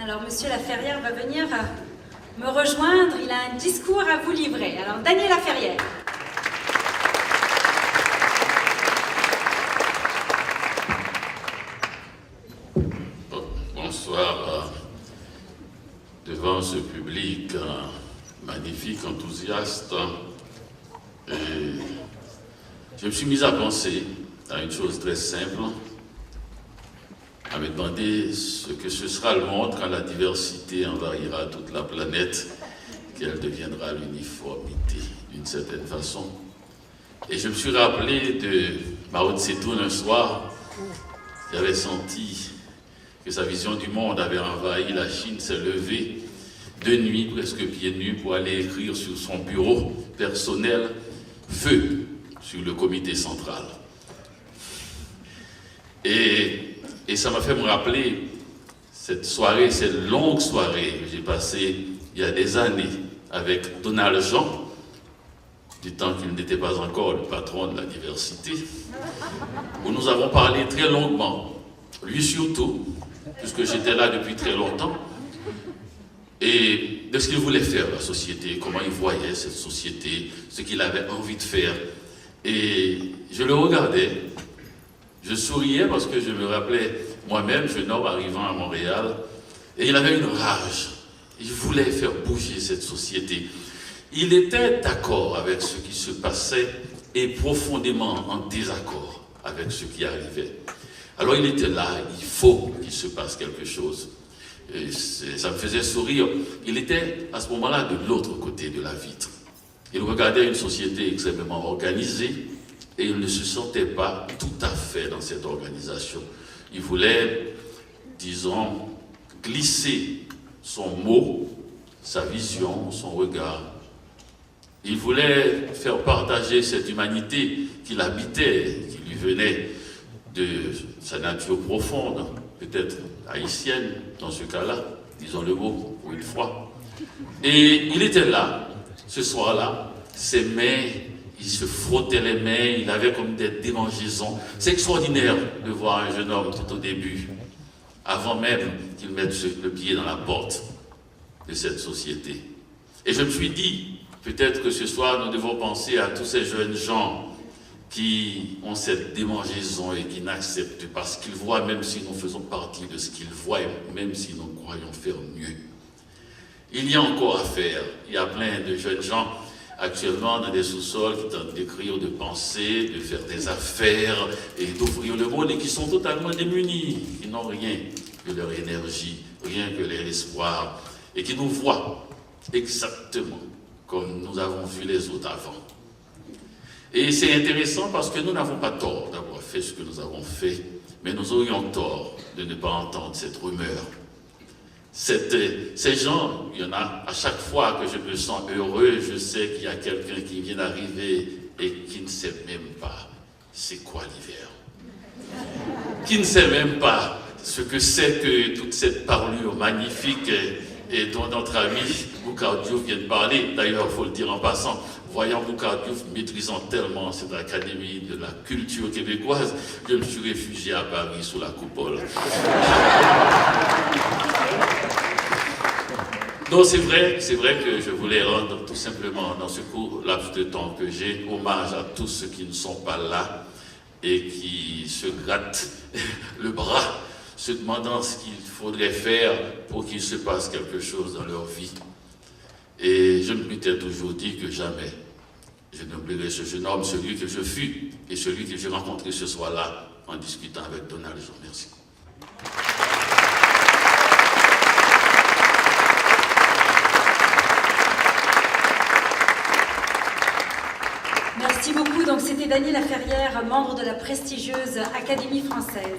Alors, Monsieur Laferrière va venir me rejoindre. Il a un discours à vous livrer. Alors, Daniel Laferrière. Bonsoir devant ce public magnifique, enthousiaste. Et je me suis mis à penser à une chose très simple, à me demander ce que ce sera le monde quand la diversité envahira toute la planète, qu'elle deviendra l'uniformité d'une certaine façon. Et je me suis rappelé de Mao Tse-tung un soir, qui avait senti que sa vision du monde avait envahi la Chine, s'est levé de nuit, presque pieds nus, pour aller écrire sur son bureau personnel « Feu » sur le comité central. Et ça m'a fait me rappeler cette soirée, cette longue soirée que j'ai passée il y a des années avec Donald Jean, du temps qu'il n'était pas encore le patron de la diversité, où nous avons parlé très longuement, lui surtout, puisque j'étais là depuis très longtemps, et de ce qu'il voulait faire, la société, comment il voyait cette société, ce qu'il avait envie de faire. Et je le regardais, je souriais parce que je me rappelais moi-même, jeune homme arrivant à Montréal, et il avait une rage. Il voulait faire bouger cette société. Il était d'accord avec ce qui se passait et profondément en désaccord avec ce qui arrivait. Alors il était là, il faut qu'il se passe quelque chose. Et ça me faisait sourire. Il était à ce moment-là de l'autre côté de la vitre. Il regardait une société extrêmement organisée et il ne se sentait pas tout à fait dans cette organisation. Il voulait, disons, glisser son mot, sa vision, son regard. Il voulait faire partager cette humanité qu'il habitait, qui lui venait de sa nature profonde, peut-être haïtienne dans ce cas-là, disons le mot pour une fois. Et il était là, ce soir-là, ses mains, il se frottait les mains, il avait comme des démangeaisons. C'est extraordinaire de voir un jeune homme tout au début, avant même qu'il mette le pied dans la porte de cette société. Et je me suis dit, peut-être que ce soir, nous devons penser à tous ces jeunes gens qui ont cette démangeaison et qui n'acceptent pas ce qu'ils voient, même si nous faisons partie de ce qu'ils voient, et même si nous croyons faire mieux. Il y a encore à faire. Il y a plein de jeunes gens actuellement dans des sous-sols qui tentent d'écrire, de penser, de faire des affaires et d'ouvrir le monde et qui sont totalement démunis, qui n'ont rien que leur énergie, rien que leur espoir et qui nous voient exactement comme nous avons vu les autres avant. Et c'est intéressant parce que nous n'avons pas tort d'avoir fait ce que nous avons fait, mais nous aurions tort de ne pas entendre cette rumeur. Ces gens, il y en a à chaque fois que je me sens heureux, je sais qu'il y a quelqu'un qui vient d'arriver et qui ne sait même pas c'est quoi l'hiver. Qui ne sait même pas ce que c'est que toute cette parlure magnifique et dont notre ami Boucar Diouf vient de parler. D'ailleurs, il faut le dire en passant, voyant Boucar Diouf maîtrisant tellement cette académie de la culture québécoise, je me suis réfugié à Paris sous la coupole. Donc c'est vrai que je voulais rendre tout simplement dans ce court laps de temps que j'ai hommage à tous ceux qui ne sont pas là et qui se grattent le bras, se demandant ce qu'il faudrait faire pour qu'il se passe quelque chose dans leur vie. Et je m'étais toujours dit que jamais je n'oublierai ce jeune homme, celui que je fus et celui que j'ai rencontré ce soir-là en discutant avec Donald Jean. Merci. Merci beaucoup. Donc c'était Daniel Laferrière, membre de la prestigieuse Académie française.